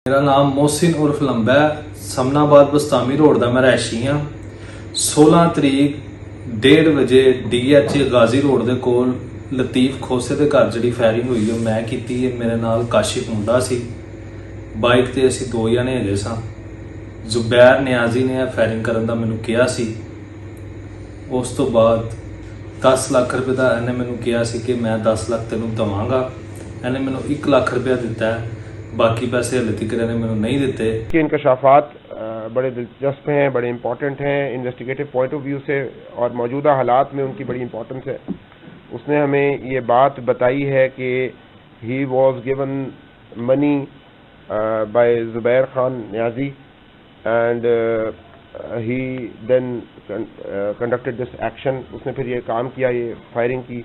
मेरा नाम मोहसिन उर्फ लंबा है। समनाबाद बस्तामी रोड का मैं रहायशी हाँ। 16 तरीक 1:30 बजे DH गाजी रोड के कोल लतीफ खोसे के घर जी फायरिंग हुई है मैं की है। मेरे नाल काशिफ मुंडा सी बाइक ते असी 2 जने हैगे सां। जुबैर नियाजी ने फायरिंग करन दा मैनू कहा सी। उस तो बाद 10 लाख रुपए का इन्हें मैनू कहा सी कि मैं 10 लाख तेनू देवांगा। इन्हें मैनू 1 लाख रुपया दिता है, बाकी पैसे हले तक इन्हें मैनू नहीं दिते। के इंकशाफात बड़े दिलचस्प हैं, बड़े इंपॉर्टेंट हैं इन्वेस्टिगेटिव पॉइंट ऑफ व्यू से, और मौजूदा हालात में उनकी बड़ी इंपॉर्टेंस है। उसने हमें ये बात बताई है कि he was given money by Zubair Khan Niazi and he then conducted this action. उसने फिर ये काम किया, ये फायरिंग की।